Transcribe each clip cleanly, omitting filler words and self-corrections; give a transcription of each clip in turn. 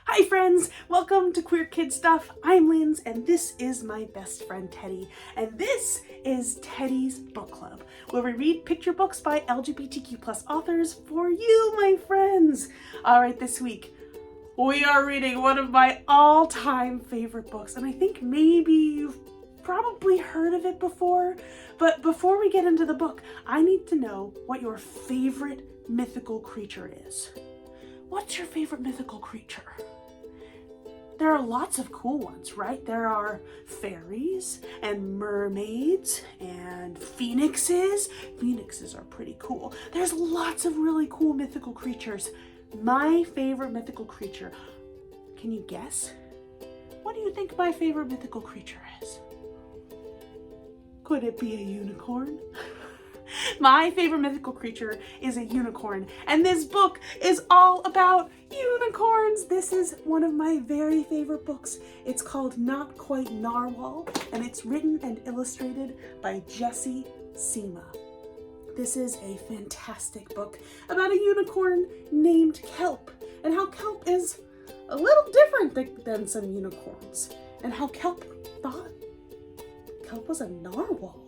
Hi friends, welcome to Queer Kid Stuff. I'm Linz and this is my best friend Teddy. And this is Teddy's Book Club, where we read picture books by LGBTQ+ authors for you, my friends. All right, this week we are reading one of my all-time favorite books, and I think maybe you've probably heard of it before, but before we get into the book, I need to know what your favorite mythical creature is. What's your favorite mythical creature? There are lots of cool ones, right? There are fairies and mermaids and phoenixes. Phoenixes are pretty cool. There's lots of really cool mythical creatures. My favorite mythical creature, can you guess? What do you think my favorite mythical creature is? Could it be a unicorn? My favorite mythical creature is a unicorn, and this book is all about unicorns. This is one of my very favorite books. It's called Not Quite Narwhal, and it's written and illustrated by Jessie Sima. This is a fantastic book about a unicorn named Kelp, and how Kelp is a little different than some unicorns, and how Kelp thought Kelp was a narwhal.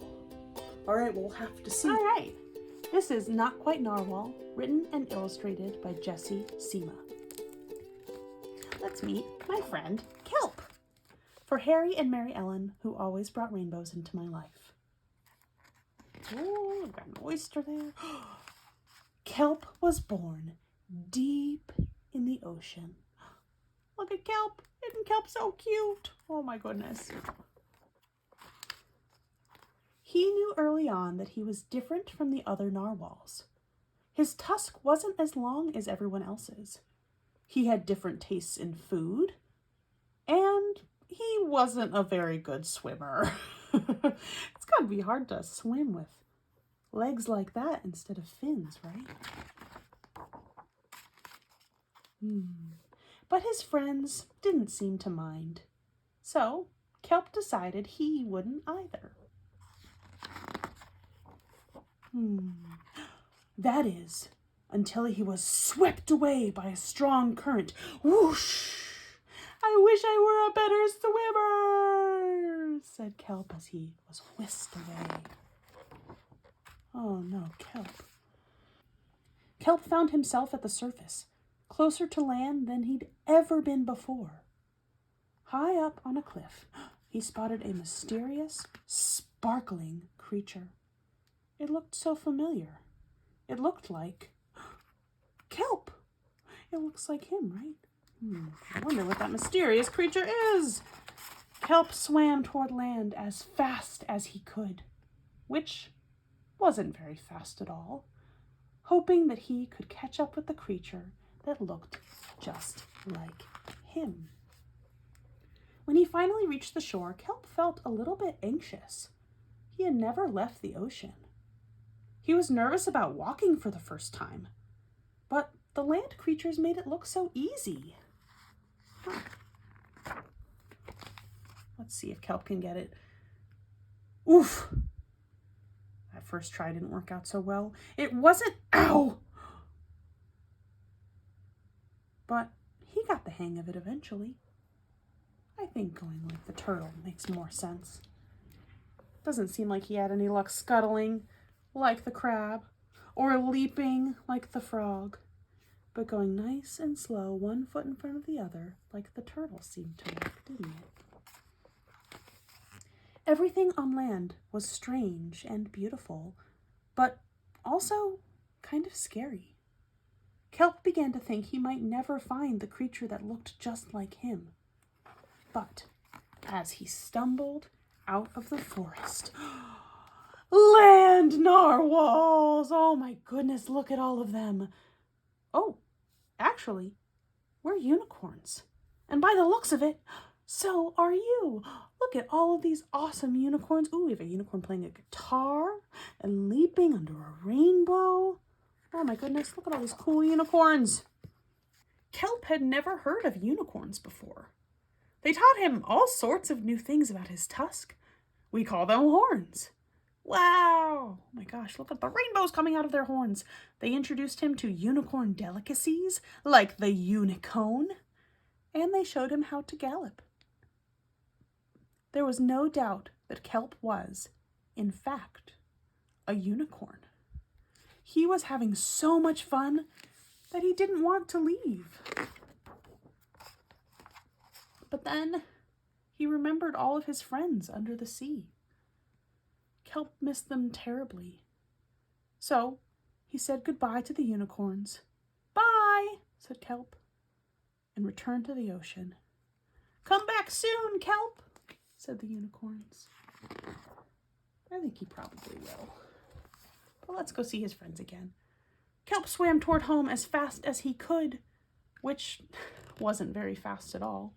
All right, we'll have to see. All right, this is Not Quite Narwhal, written and illustrated by Jessie Sima. Let's meet my friend Kelp. For Harry and Mary Ellen, who always brought rainbows into my life. Oh, I've got an oyster there. Kelp was born deep in the ocean. Look at Kelp. Isn't Kelp so cute? Oh my goodness. He knew early on that he was different from the other narwhals. His tusk wasn't as long as everyone else's. He had different tastes in food, and he wasn't a very good swimmer. It's gotta be hard to swim with legs like that instead of fins, right? But his friends didn't seem to mind. So Kelp decided he wouldn't either. That is, until he was swept away by a strong current. Whoosh! I wish I were a better swimmer, said Kelp as he was whisked away. Oh no, Kelp. Kelp found himself at the surface, closer to land than he'd ever been before. High up on a cliff, he spotted a mysterious, sparkling creature. It looked so familiar. It looked like Kelp. It looks like him, right? I wonder what that mysterious creature is. Kelp swam toward land as fast as he could, which wasn't very fast at all, hoping that he could catch up with the creature that looked just like him. When he finally reached the shore, Kelp felt a little bit anxious. He had never left the ocean. He was nervous about walking for the first time, but the land creatures made it look so easy. Let's see if Kelp can get it. Oof! That first try didn't work out so well. It wasn't, ow! But he got the hang of it eventually. I think going like the turtle makes more sense. Doesn't seem like he had any luck scuttling like the crab, or leaping like the frog, but going nice and slow, one foot in front of the other, like the turtle seemed to work, didn't it? Everything on land was strange and beautiful, but also kind of scary. Kelp began to think he might never find the creature that looked just like him. But as he stumbled out of the forest, land narwhals! Oh my goodness, look at all of them. Oh, actually, we're unicorns. And by the looks of it, so are you. Look at all of these awesome unicorns. Ooh, we have a unicorn playing a guitar and leaping under a rainbow. Oh my goodness, look at all these cool unicorns. Kelp had never heard of unicorns before. They taught him all sorts of new things about his tusk. We call them horns. Wow! Oh my gosh, look at the rainbows coming out of their horns. They introduced him to unicorn delicacies, like the unicone. and they showed him how to gallop. There was no doubt that Kelp was, in fact, a unicorn. He was having so much fun that he didn't want to leave. But then he remembered all of his friends under the sea. Kelp missed them terribly. So he said goodbye to the unicorns. "Bye," said Kelp, and returned to the ocean. "Come back soon, Kelp," said the unicorns. I think he probably will. But let's go see his friends again. Kelp swam toward home as fast as he could, which wasn't very fast at all,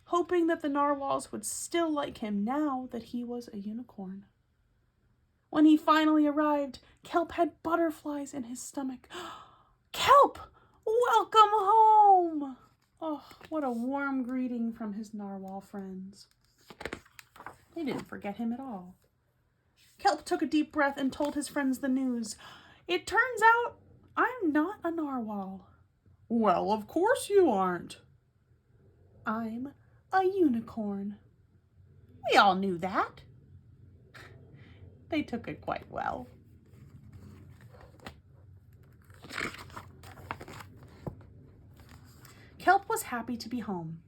hoping that the narwhals would still like him now that he was a unicorn. When he finally arrived, Kelp had butterflies in his stomach. "Kelp, welcome home!" Oh, what a warm greeting from his narwhal friends. They didn't forget him at all. Kelp took a deep breath and told his friends the news. "It turns out I'm not a narwhal." "Well, of course you aren't." "I'm a unicorn." "We all knew that." They took it quite well. Kelp was happy to be home,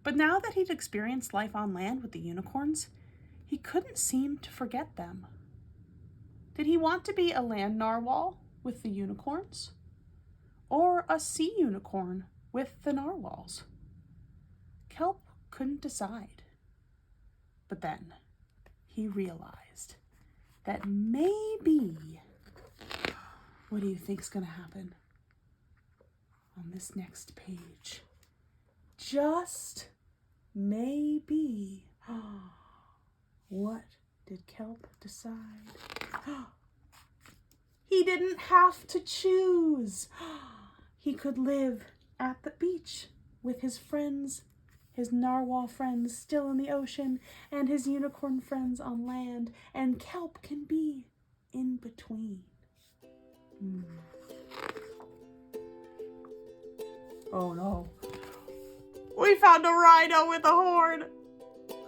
but now that he'd experienced life on land with the unicorns, he couldn't seem to forget them. Did he want to be a land narwhal with the unicorns, or a sea unicorn with the narwhals? Kelp couldn't decide. But then he realized that maybe, what do you think's gonna happen on this next page? Just maybe. What did Kelp decide? He didn't have to choose. He could live at the beach with his friends, his narwhal friends still in the ocean, and his unicorn friends on land, and Kelp can be in between. Oh no. We found a rhino with a horn.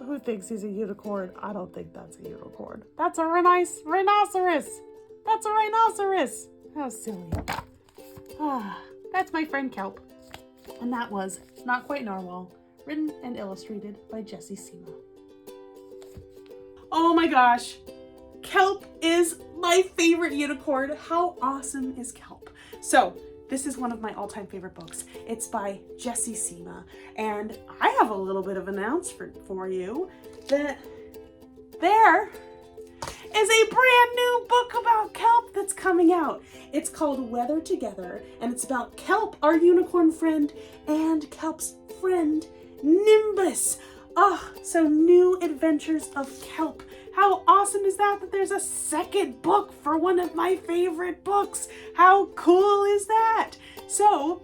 Who thinks he's a unicorn? I don't think that's a unicorn. That's a rhinoceros. That's a rhinoceros. How silly. That's my friend Kelp. And that was Not Quite Narwhal, written and illustrated by Jessie Sima. Oh my gosh. Kelp is my favorite unicorn. How awesome is Kelp? So, this is one of my all-time favorite books. It's by Jessie Sima. And I have a little bit of an announcement for you that there is a brand new book about Kelp that's coming out. It's called Weather Together, and it's about Kelp, our unicorn friend, and Kelp's friend, Nimbus. So new adventures of Kelp. How awesome is that there's a second book for one of my favorite books? How cool is that? So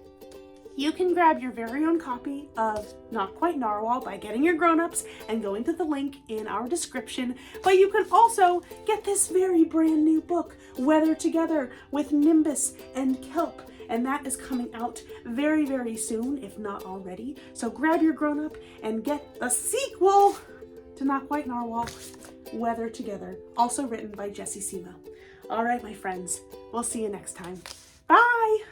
you can grab your very own copy of Not Quite Narwhal by getting your grown-ups and going to the link in our description. But you can also get this very brand new book, Weather Together, with Nimbus and Kelp. And that is coming out very, very soon, if not already. So grab your grown-up and get the sequel to Not Quite Narwhal, Weather Together, also written by Jessie Sima. All right, my friends, we'll see you next time. Bye!